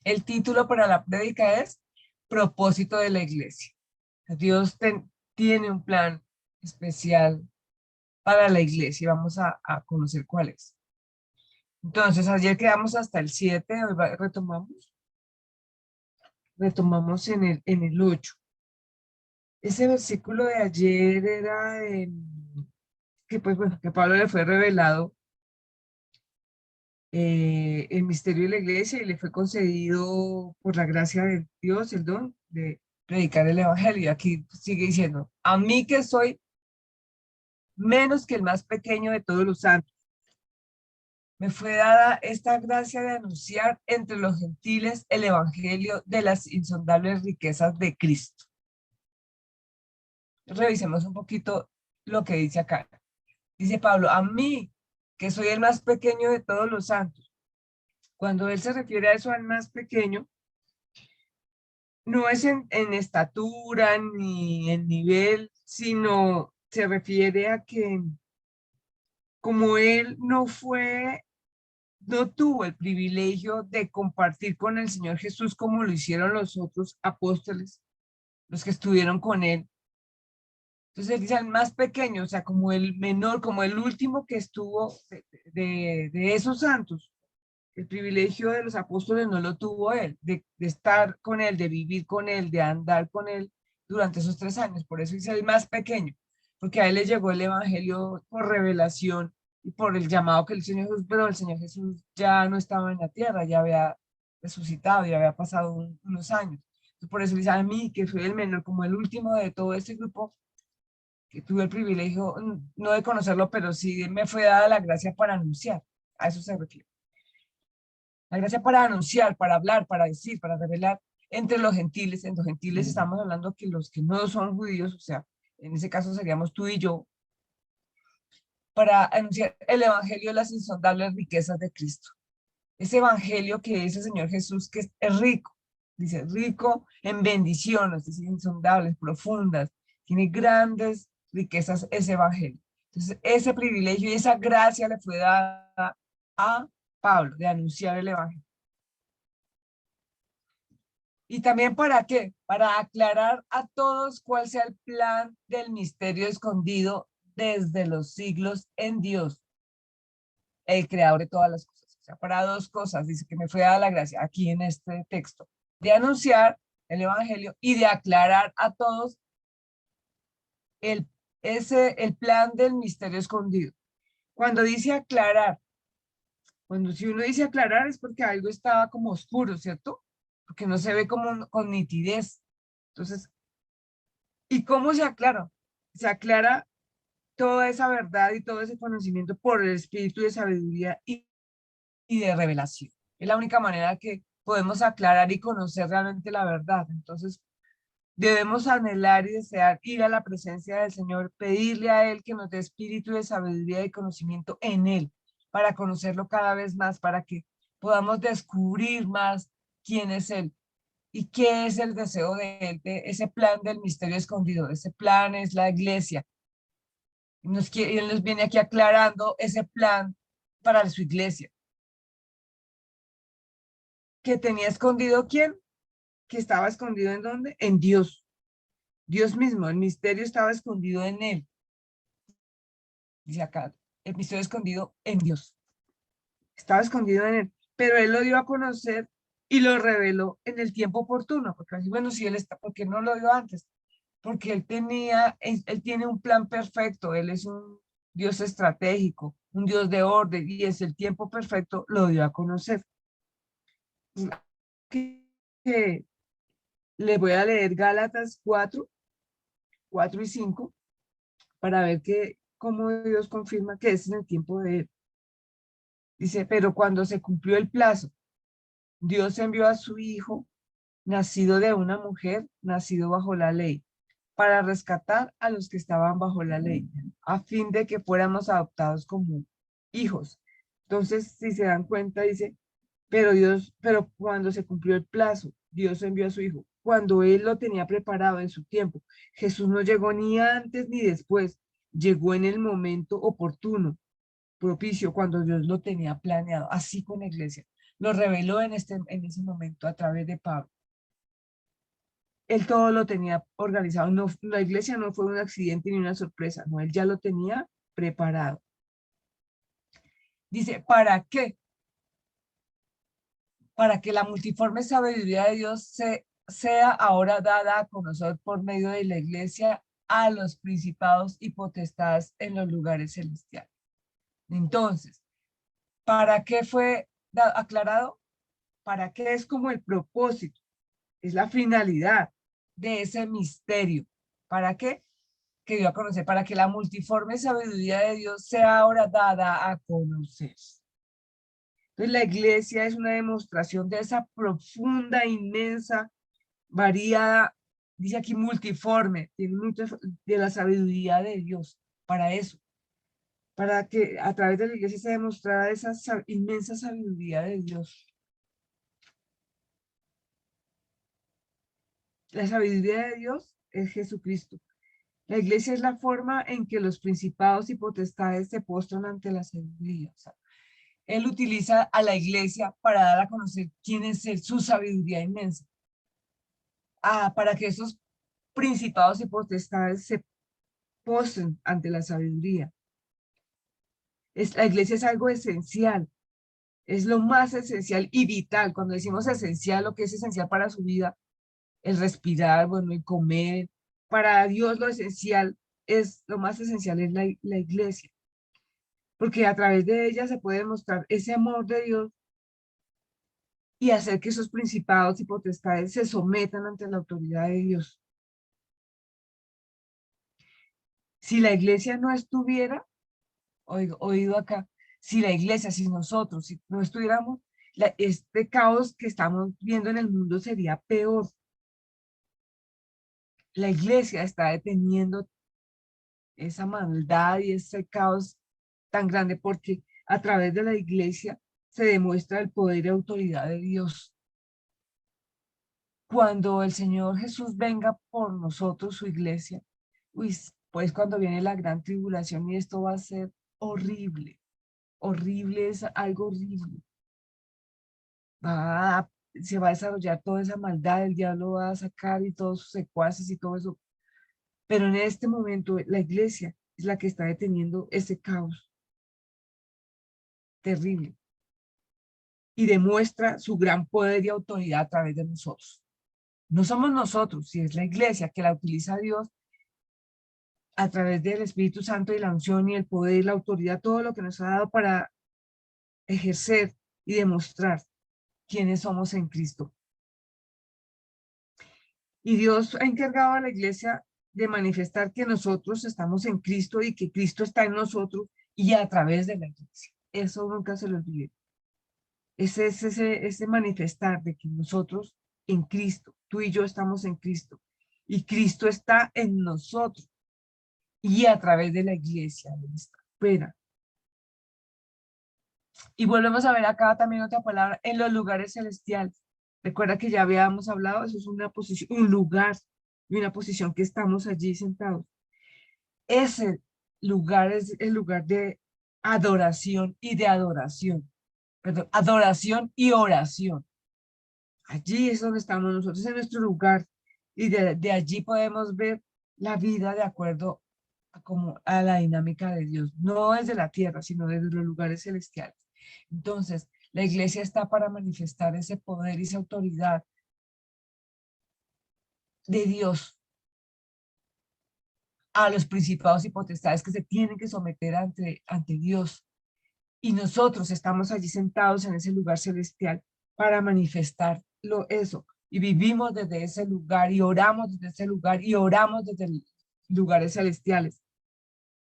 El título para la prédica es Propósito de la Iglesia. Dios tiene un plan especial para la iglesia y vamos a conocer cuál es. Entonces, ayer quedamos hasta el 7, hoy retomamos en el 8. Ese versículo de ayer era que pues bueno, que Pablo le fue revelado el misterio de la iglesia y le fue concedido por la gracia de Dios el don de predicar el evangelio. Aquí sigue diciendo, a mí que soy menos que el más pequeño de todos los santos, me fue dada esta gracia de anunciar entre los gentiles el evangelio de las insondables riquezas de Cristo. Revisemos un poquito lo que dice acá. Dice Pablo, a mí, que soy el más pequeño de todos los santos. Cuando él se refiere a eso al más pequeño, no es en estatura ni en nivel, sino se refiere a que como él no tuvo el privilegio de compartir con el Señor Jesús como lo hicieron los otros apóstoles, los que estuvieron con él. Entonces él dice el más pequeño, o sea, como el menor, como el último que estuvo de esos santos. El privilegio de los apóstoles no lo tuvo él, de estar con él, de vivir con él, de andar con él durante esos 3 años. Por eso dice el más pequeño, porque a él le llegó el evangelio por revelación y por el llamado que el Señor Jesús, pero el Señor Jesús ya no estaba en la tierra, ya había resucitado, ya había pasado unos años. Entonces, por eso dice a mí, que soy el menor, como el último de todo este grupo, que tuve el privilegio, no de conocerlo, pero sí me fue dada la gracia para anunciar. A eso se refiere. La gracia para anunciar, para hablar, para decir, para revelar entre los gentiles. En los gentiles estamos hablando que los que no son judíos, o sea, en ese caso seríamos tú y yo, para anunciar el evangelio de las insondables riquezas de Cristo. Ese evangelio que es el Señor Jesús, que es rico, dice, rico en bendiciones, dice, insondables, profundas, tiene grandes riquezas ese evangelio. Entonces, ese privilegio y esa gracia le fue dada a Pablo de anunciar el evangelio. ¿Y también para qué? Para aclarar a todos cuál sea el plan del misterio escondido desde los siglos en Dios, el creador de todas las cosas. O sea, para dos cosas, dice que me fue dada la gracia aquí en este texto, de anunciar el evangelio y de aclarar a todos el, el plan del misterio escondido. Cuando dice aclarar, si uno dice aclarar es porque algo estaba como oscuro, ¿cierto? Porque no se ve como con nitidez. Entonces, ¿y cómo se aclara? Se aclara toda esa verdad y todo ese conocimiento por el espíritu de sabiduría y de revelación. Es la única manera que podemos aclarar y conocer realmente la verdad. Entonces, debemos anhelar y desear ir a la presencia del Señor, pedirle a Él que nos dé espíritu de sabiduría y conocimiento en Él, para conocerlo cada vez más, para que podamos descubrir más quién es Él y qué es el deseo de Él, de ese plan del misterio escondido. Ese plan es la iglesia. Él nos viene aquí aclarando ese plan para su iglesia. ¿Que tenía escondido quién? ¿Que estaba escondido en dónde? En Dios. Dios mismo, el misterio estaba escondido en Él. Dice acá, el misterio escondido en Dios. Estaba escondido en Él, pero Él lo dio a conocer y lo reveló en el tiempo oportuno. Porque así, bueno, si Él está, ¿por qué no lo dio antes? Porque Él tiene un plan perfecto. Él es un Dios estratégico, un Dios de orden, y es el tiempo perfecto, lo dio a conocer. Que les voy a leer Gálatas 4 y 5 para ver cómo Dios confirma que es en el tiempo de Él. Dice, pero cuando se cumplió el plazo, Dios envió a su Hijo, nacido de una mujer, nacido bajo la ley, para rescatar a los que estaban bajo la ley, a fin de que fuéramos adoptados como hijos. Entonces, si se dan cuenta, dice, pero cuando se cumplió el plazo, Dios envió a su Hijo. Cuando Él lo tenía preparado en su tiempo, Jesús no llegó ni antes ni después, llegó en el momento oportuno, propicio, cuando Dios lo tenía planeado, así con la iglesia. lo reveló en ese momento a través de Pablo. Él todo lo tenía organizado. No, la iglesia no fue un accidente ni una sorpresa, no, él ya lo tenía preparado. Dice, ¿para qué? Para que la multiforme sabiduría de Dios sea ahora dada a conocer por medio de la iglesia a los principados y potestades en los lugares celestiales. Entonces, ¿para qué fue aclarado? ¿Para qué es como el propósito? Es la finalidad de ese misterio. ¿Para qué? Que dio a conocer, para que la multiforme sabiduría de Dios sea ahora dada a conocer. Entonces la iglesia es una demostración de esa profunda, inmensa, variada, dice aquí multiforme, tiene mucho de la sabiduría de Dios, para eso, para que a través de la iglesia se demostrara esa inmensa sabiduría de Dios. La sabiduría de Dios es Jesucristo. La iglesia es la forma en que los principados y potestades se postran ante la sabiduría. O sea, él utiliza a la iglesia para dar a conocer quién es él, su sabiduría inmensa. Para que esos principados y potestades se postren ante la sabiduría. La iglesia es algo esencial, es lo más esencial y vital. Cuando decimos esencial, lo que es esencial para su vida, el respirar, bueno, el comer. Para Dios lo esencial es, lo más esencial es la iglesia, porque a través de ella se puede mostrar ese amor de Dios y hacer que esos principados y potestades se sometan ante la autoridad de Dios. Si la iglesia no estuviera, oído acá, si la iglesia, si nosotros, si no estuviéramos, este caos que estamos viendo en el mundo sería peor. La iglesia está deteniendo esa maldad y ese caos tan grande porque a través de la iglesia se demuestra el poder y autoridad de Dios. Cuando el Señor Jesús venga por nosotros, su iglesia, pues cuando viene la gran tribulación y esto va a ser horrible, horrible, es algo horrible. Se va a desarrollar toda esa maldad, el diablo va a sacar y todos sus secuaces y todo eso. Pero en este momento la iglesia es la que está deteniendo ese caos terrible y demuestra su gran poder y autoridad a través de nosotros. No somos nosotros, si es la iglesia que la utiliza Dios a través del Espíritu Santo y la unción y el poder y la autoridad, todo lo que nos ha dado para ejercer y demostrar quiénes somos en Cristo. Y Dios ha encargado a la iglesia de manifestar que nosotros estamos en Cristo y que Cristo está en nosotros y a través de la iglesia. Eso nunca se lo olvide. Ese manifestar de que nosotros en Cristo, tú y yo estamos en Cristo y Cristo está en nosotros y a través de la iglesia. Espera. Y volvemos a ver acá también otra palabra, en los lugares celestiales. Recuerda que ya habíamos hablado, eso es una posición, un lugar y una posición que estamos allí sentados. Ese lugar es el lugar de adoración y de adoración. Perdón, adoración y oración. Allí es donde estamos nosotros, en nuestro lugar. Y de allí podemos ver la vida de acuerdo como a la dinámica de Dios. No desde la tierra, sino desde los lugares celestiales. Entonces, la iglesia está para manifestar ese poder y esa autoridad de Dios a los principados y potestades que se tienen que someter ante Dios. Y nosotros estamos allí sentados en ese lugar celestial para manifestarlo eso. Y vivimos desde ese lugar y oramos desde ese lugar y oramos desde lugares celestiales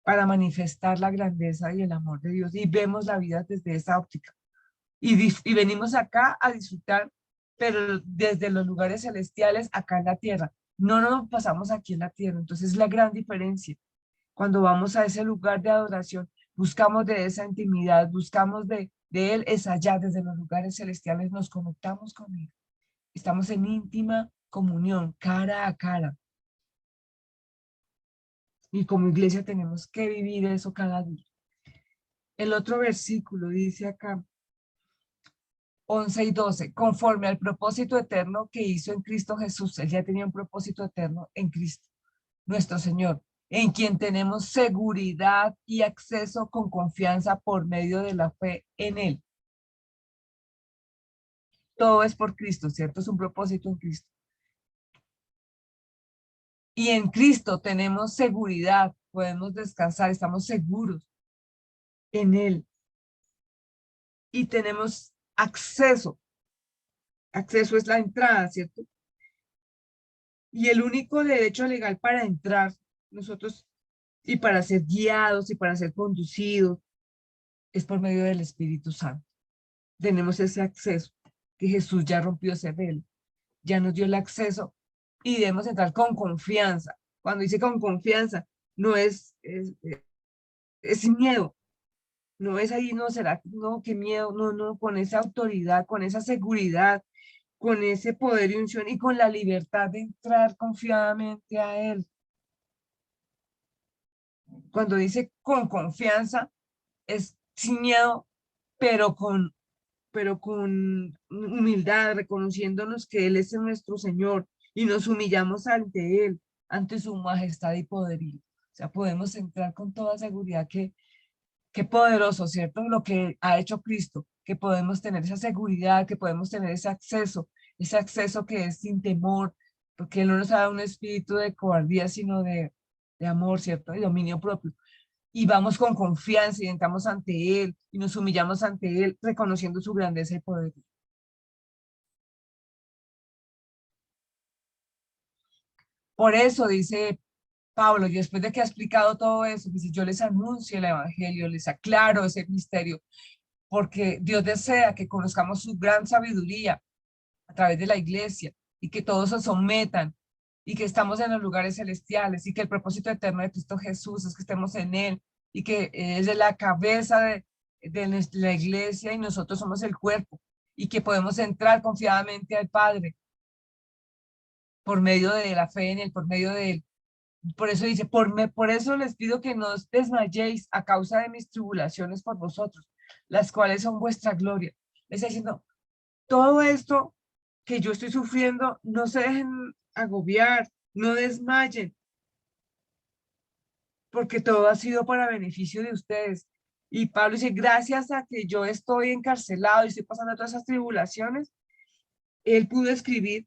para manifestar la grandeza y el amor de Dios. Y vemos la vida desde esa óptica. Y venimos acá a disfrutar, pero desde los lugares celestiales acá en la tierra. No nos pasamos aquí en la tierra. Entonces es la gran diferencia. Cuando vamos a ese lugar de adoración, buscamos de esa intimidad, buscamos de Él, es allá, desde los lugares celestiales, nos conectamos con Él. Estamos en íntima comunión, cara a cara. Y como iglesia tenemos que vivir eso cada día. El otro versículo dice acá, 11 y 12, conforme al propósito eterno que hizo en Cristo Jesús. Él ya tenía un propósito eterno en Cristo, nuestro Señor, en quien tenemos seguridad y acceso con confianza por medio de la fe en Él. Todo es por Cristo, ¿cierto? Es un propósito en Cristo. Y en Cristo tenemos seguridad, podemos descansar, estamos seguros en Él. Y tenemos acceso. Acceso es la entrada, ¿cierto? Y el único derecho legal para entrar nosotros y para ser guiados y para ser conducidos es por medio del Espíritu Santo. Tenemos ese acceso que Jesús ya rompió ese velo, ya nos dio el acceso y debemos entrar con confianza. Cuando dice con confianza, no es sin miedo, no es ahí, no será, no, qué miedo, no, no, con esa autoridad, con esa seguridad, con ese poder y unción y con la libertad de entrar confiadamente a Él. Cuando dice con confianza, es sin miedo, pero con humildad, reconociéndonos que Él es nuestro Señor y nos humillamos ante Él, ante su majestad y poderío. O sea, podemos entrar con toda seguridad que qué poderoso, ¿cierto? Lo que ha hecho Cristo, que podemos tener esa seguridad, que podemos tener ese acceso que es sin temor, porque Él no nos ha dado un espíritu de cobardía, sino de amor, ¿cierto? Y dominio propio. Y vamos con confianza y entramos ante Él y nos humillamos ante Él, reconociendo su grandeza y poder. Por eso dice Pablo, y después de que ha explicado todo eso, dice, yo les anuncio el evangelio, les aclaro ese misterio, porque Dios desea que conozcamos su gran sabiduría a través de la iglesia y que todos se sometan y que estamos en los lugares celestiales y que el propósito eterno de Cristo Jesús es que estemos en Él y que es de la cabeza de la iglesia y nosotros somos el cuerpo y que podemos entrar confiadamente al Padre por medio de la fe en Él, por medio de Él. Por eso dice, por eso les pido que no os desmayéis a causa de mis tribulaciones por vosotros, las cuales son vuestra gloria. Le está diciendo, todo esto que yo estoy sufriendo, no se dejen agobiar, no desmayen, porque todo ha sido para beneficio de ustedes. Y Pablo dice, gracias a que yo estoy encarcelado y estoy pasando todas esas tribulaciones, él pudo escribir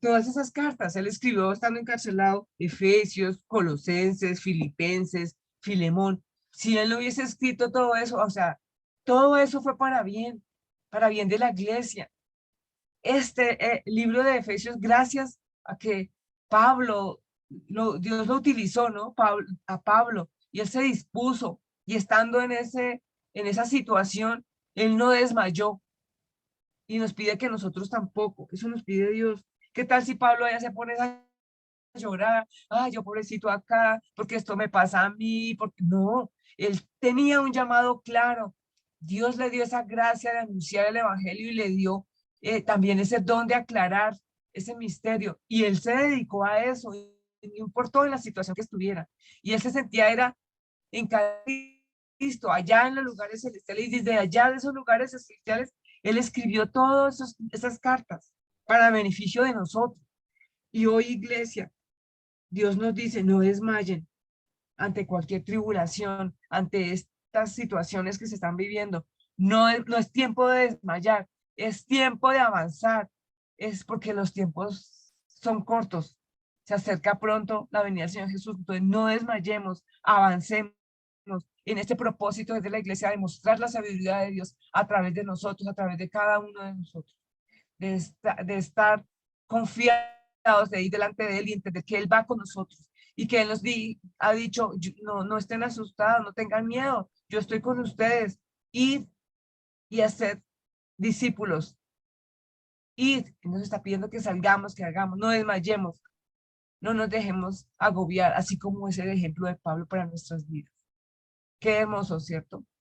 todas esas cartas. Él escribió estando encarcelado Efesios, Colosenses, Filipenses, Filemón. Si él no hubiese escrito todo eso, o sea, todo eso fue para bien de la iglesia. Este libro de Efesios, gracias a que Pablo, Dios lo utilizó, ¿no? A Pablo, y él se dispuso, y estando en esa situación, él no desmayó, y nos pide que nosotros tampoco, eso nos pide Dios. ¿Qué tal si Pablo ya se pone a llorar? Ay, yo pobrecito acá, porque esto me pasa a mí, porque no, él tenía un llamado claro. Dios le dio esa gracia de anunciar el evangelio y le dio también ese don de aclarar ese misterio. Y él se dedicó a eso, y no importó en la situación que estuviera. Y él se sentía, era en Cristo, allá en los lugares celestiales, y desde allá de esos lugares celestiales, él escribió todas esas cartas para beneficio de nosotros. Y hoy, iglesia, Dios nos dice, no desmayen ante cualquier tribulación, ante estas situaciones que se están viviendo. No es tiempo de desmayar, es tiempo de avanzar. Es porque los tiempos son cortos. Se acerca pronto la venida del Señor Jesús. Entonces, no desmayemos, avancemos en este propósito desde la iglesia de mostrar la sabiduría de Dios a través de nosotros, a través de cada uno de nosotros, de estar confiados de ir delante de Él y entender que Él va con nosotros y que Él ha dicho, no, no estén asustados, no tengan miedo, yo estoy con ustedes. Id y hacer discípulos. Id, y nos está pidiendo que salgamos, que hagamos, no desmayemos, no nos dejemos agobiar, así como es el ejemplo de Pablo para nuestras vidas. Qué hermoso, ¿cierto?